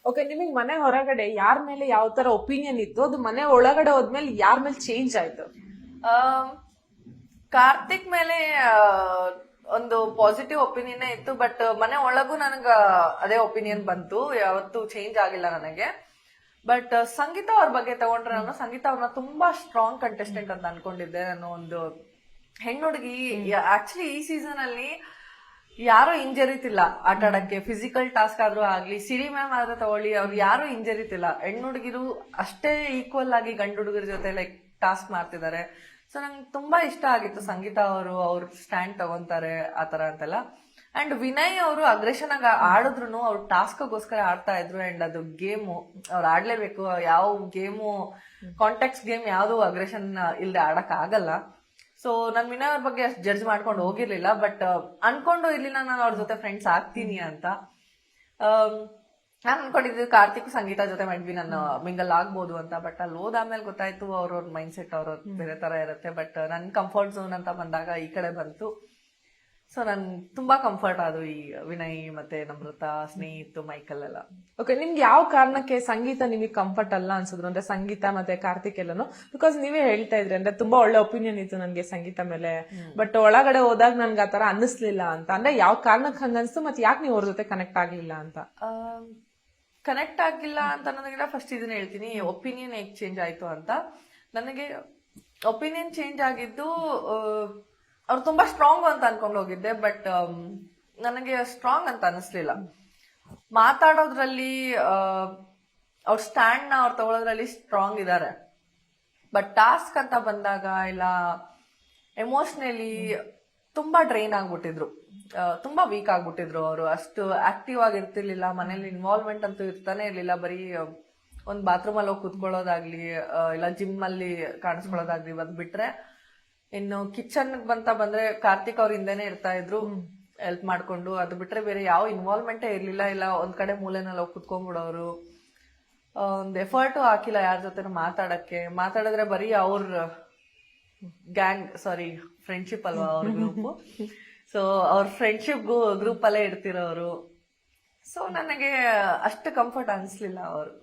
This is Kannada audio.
ಓಕೆ, ನಿಮಗೆ ಮನೆ ಹೊರಗಡೆ ಯಾರ ಮೇಲೆ ಯಾವ ತರ ಒಪಿನಿಯನ್ ಇತ್ತು, ಅದು ಮನೆ ಒಳಗಡೆ ಹೋದ್ಮೇಲೆ ಯಾರ ಮೇಲೆ ಚೇಂಜ್ ಆಯ್ತು? ಆಮ್, ಕಾರ್ತಿಕ್ ಮೇಲೆ ಒಂದು ಪಾಸಿಟಿವ್ ಒಪಿನಿಯನ್ ಇತ್ತು, ಬಟ್ ಮನೆ ಒಳಗೂ ನನಗ ಅದೇ ಒಪಿನಿಯನ್ ಬಂತು, ಯಾವತ್ತೂ ಚೇಂಜ್ ಆಗಿಲ್ಲ ನನಗೆ. ಬಟ್ ಸಂಗೀತ ಅವ್ರ ಬಗ್ಗೆ ತಗೊಂಡ್ರೆ, ನಾನು ಸಂಗೀತ ಅವ್ರನ್ನ ತುಂಬಾ ಸ್ಟ್ರಾಂಗ್ ಕಂಟೆಸ್ಟೆಂಟ್ ಅಂತ ಅನ್ಕೊಂಡಿದ್ದೆ. ನಾನು ಒಂದು ಹೆಣ್ಣುಡುಗಿ. ಆಕ್ಚುಲಿ ಈ ಸೀಸನ್ ಅಲ್ಲಿ ಯಾರು ಹಿಂಜರಿತಿಲ್ಲ ಆಟ ಆಡಕ್ಕೆ, ಫಿಸಿಕಲ್ ಟಾಸ್ಕ್ ಆದ್ರೂ ಆಗ್ಲಿ, ಸಿರಿ ಮ್ಯಾಮ್ ಆದ್ರೂ ತಗೊಳ್ಳಿ, ಅವ್ರು ಯಾರು ಹಿಂಜರಿತಿಲ್ಲ. ಹೆಣ್ಣುಡುಗಿರು ಅಷ್ಟೇ ಈಕ್ವಲ್ ಆಗಿ ಗಂಡು ಹುಡುಗರ ಜೊತೆ ಲೈಕ್ ಟಾಸ್ಕ್ ಮಾಡ್ತಿದ್ದಾರೆ. ಸೊ ನಂಗೆ ತುಂಬಾ ಇಷ್ಟ ಆಗಿತ್ತು ಸಂಗೀತ ಅವರು, ಅವ್ರ ಸ್ಟ್ಯಾಂಡ್ ತಗೊಂತಾರೆ ಆತರ ಅಂತೆಲ್ಲ. ಅಂಡ್ ವಿನಯ್ ಅವರು ಅಗ್ರೆಷನ್ ಆಗಿ ಆಡಿದ್ರು, ಅವ್ರು ಟಾಸ್ಕ್ಗೋಸ್ಕರ ಆಡ್ತಾ ಇದ್ರು. ಅಂಡ್ ಅದು ಗೇಮು ಅವ್ರು ಆಡ್ಲೇಬೇಕು. ಯಾವ ಗೇಮು ಕಾಂಟ್ಯಾಕ್ಟ್ ಗೇಮ್ ಯಾವ್ದು ಅಗ್ರೆಷನ್ ಇಲ್ದೆ ಆಡಕ್ ಆಗಲ್ಲ. ಸೊ ನನ್ ವಿನಯ್ ಅವ್ರ ಬಗ್ಗೆ ಅಷ್ಟು ಜಡ್ಜ್ ಮಾಡ್ಕೊಂಡು ಹೋಗಿರ್ಲಿಲ್ಲ, ಬಟ್ ಅನ್ಕೊಂಡು ಇರ್ಲಿಲ್ಲ ನಾನು ಅವ್ರ ಜೊತೆ ಫ್ರೆಂಡ್ಸ್ ಆಗ್ತೀನಿ ಅಂತ. ನಾನ್ ಅನ್ಕೊಂಡಿದ್ದು ಕಾರ್ತಿಕ್ ಸಂಗೀತ ಜೊತೆ ಮಾಡಿದ್ವಿ ನಾನು ಮಿಂಗಲ್ ಆಗ್ಬೋದು ಅಂತ. ಬಟ್ ಅಲ್ಲಿ ಹೋದಾದ್ಮೇಲೆ ಗೊತ್ತಾಯ್ತು ಅವ್ರವ್ರ ಮೈಂಡ್ ಸೆಟ್ ಅವ್ರ ಬೇರೆ ತರ ಇರುತ್ತೆ. ಬಟ್ ನನ್ ಕಂಫರ್ಟ್ ಝೋನ್ ಅಂತ ಬಂದಾಗ ಈ ಕಡೆ ಬಂತು. ಸೊ ನನ್ ತುಂಬಾ ಕಂಫರ್ಟ್ ಆದ್ರು ಈ ವಿನಯ್ ಮತ್ತೆ ನಮ್ರತ, ಸ್ನೇಹಿತು, ಮೈಕಲ್ ಎಲ್ಲ. ಓಕೆ, ನಿಮ್ಗೆ ಯಾವ ಕಾರಣಕ್ಕೆ ಸಂಗೀತ ನಿಮಗೆ ಕಂಫರ್ಟ್ ಅಲ್ಲ ಅನ್ಸಿದ್ರು? ಅಂದ್ರೆ ಸಂಗೀತ ಮತ್ತೆ ಕಾರ್ತಿಕ್ ಎಲ್ಲಾನು, ಬಿಕಾಸ್ ನೀವೇ ಹೇಳ್ತಾ ಇದ್ರಿ ಅಂದ್ರೆ ತುಂಬಾ ಒಳ್ಳೆ ಒಪಿನಿಯನ್ ಇತ್ತು ನನ್ಗೆ ಸಂಗೀತ ಮೇಲೆ, ಬಟ್ ಒಳಗಡೆ ಹೋದಾಗ ನನ್ಗೆ ಆತರ ಅನ್ನಿಸ್ಲಿಲ್ಲ ಅಂತ. ಅಂದ್ರೆ ಯಾವ ಕಾರಣಕ್ಕೆ ಹಂಗ ಅನ್ಸ್ತು, ಮತ್ತೆ ಯಾಕೆ ನೀವು ಅವ್ರ ಜೊತೆ ಕನೆಕ್ಟ್ ಆಗ್ಲಿಲ್ಲ ಅಂತ? ಕನೆಕ್ಟ್ ಆಗಿಲ್ಲ ಅಂತ ಅನ್ನೋದಕ್ಕಿಂತ ಫಸ್ಟ್ ಇದನ್ನ ಹೇಳ್ತೀನಿ, ಒಪಿನಿಯನ್ ಹೇಗ್ ಚೇಂಜ್ ಆಯ್ತು ಅಂತ. ನನಗೆ ಒಪಿನಿಯನ್ ಚೇಂಜ್ ಆಗಿದ್ದು, ಅವ್ರು ತುಂಬಾ ಸ್ಟ್ರಾಂಗ್ ಅಂತ ಅನ್ಕೊಂಡು ಹೋಗಿದ್ದೆ, ಬಟ್ ನನಗೆ ಸ್ಟ್ರಾಂಗ್ ಅಂತ ಅನಿಸ್ಲಿಲ್ಲ. ಮಾತಾಡೋದ್ರಲ್ಲಿ ಅವ್ರ ಸ್ಟ್ಯಾಂಡ್ ನ ಅವ್ರು ತಗೊಳೋದ್ರಲ್ಲಿ ಸ್ಟ್ರಾಂಗ್ ಇದಾರೆ, ಬಟ್ ಟಾಸ್ಕ್ ಅಂತ ಬಂದಾಗ ಇಲ್ಲ ಎಮೋಷನಲಿ ತುಂಬಾ ಡ್ರೈನ್ ಆಗ್ಬಿಟ್ಟಿದ್ರು, ತುಂಬಾ ವೀಕ್ ಆಗ್ಬಿಟ್ಟಿದ್ರು. ಅವರು ಅಷ್ಟು ಆಕ್ಟಿವ್ ಆಗಿರ್ತಿರ್ಲಿಲ್ಲ, ಮನೇಲಿ ಇನ್ವಾಲ್ವ್ಮೆಂಟ್ ಅಂತೂ ಇರ್ತಾನೆ ಇರ್ಲಿಲ್ಲ. ಬರೀ ಒಂದ್ ಬಾತ್ರೂಮ್ ಅಲ್ಲಿ ಹೋಗಿ ಕುತ್ಕೊಳ್ಳೋದಾಗ್ಲಿ, ಇಲ್ಲ ಜಿಮ್ ಅಲ್ಲಿ ಕಾಣಿಸ್ಕೊಳ್ಳೋದಾಗ್ಲಿ, ಬಂದ್ಬಿಟ್ರೆ ಇನ್ನು ಕಿಚನ್ ಬಂದ್ರೆ ಕಾರ್ತಿಕ್ ಅವ್ರ ಹಿಂದೆನೆ ಇರ್ತಾ ಇದ್ರು ಹೆಲ್ಪ್ ಮಾಡ್ಕೊಂಡು. ಅದು ಬಿಟ್ರೆ ಬೇರೆ ಯಾವ ಇನ್ವಾಲ್ವ್ಮೆಂಟೇ ಇರ್ಲಿಲ್ಲ. ಇಲ್ಲ ಒಂದ್ ಕಡೆ ಮೂಲೆನಲ್ಲಿ ಹೋಗಿ ಕುತ್ಕೊಂಡ್ಬಿಡೋರು, ಒಂದ್ ಎಫರ್ಟು ಹಾಕಿಲ್ಲ ಯಾರ ಜೊತೆ ಮಾತಾಡಿದ್ರೆ ಬರೀ ಅವ್ರ ಫ್ರೆಂಡ್ಶಿಪ್ ಅಲ್ವಾ ಅವ್ರ ಗ್ರೂಪ್. ಸೊ ಅವ್ರ ಫ್ರೆಂಡ್ಶಿಪ್ ಗ್ರೂಪ್ ಅಲ್ಲೇ ಇರ್ತಿರೋರು. ಸೊ ನನಗೆ ಅಷ್ಟು ಕಂಫರ್ಟ್ ಅನ್ಸ್ಲಿಲ್ಲ ಅವರು.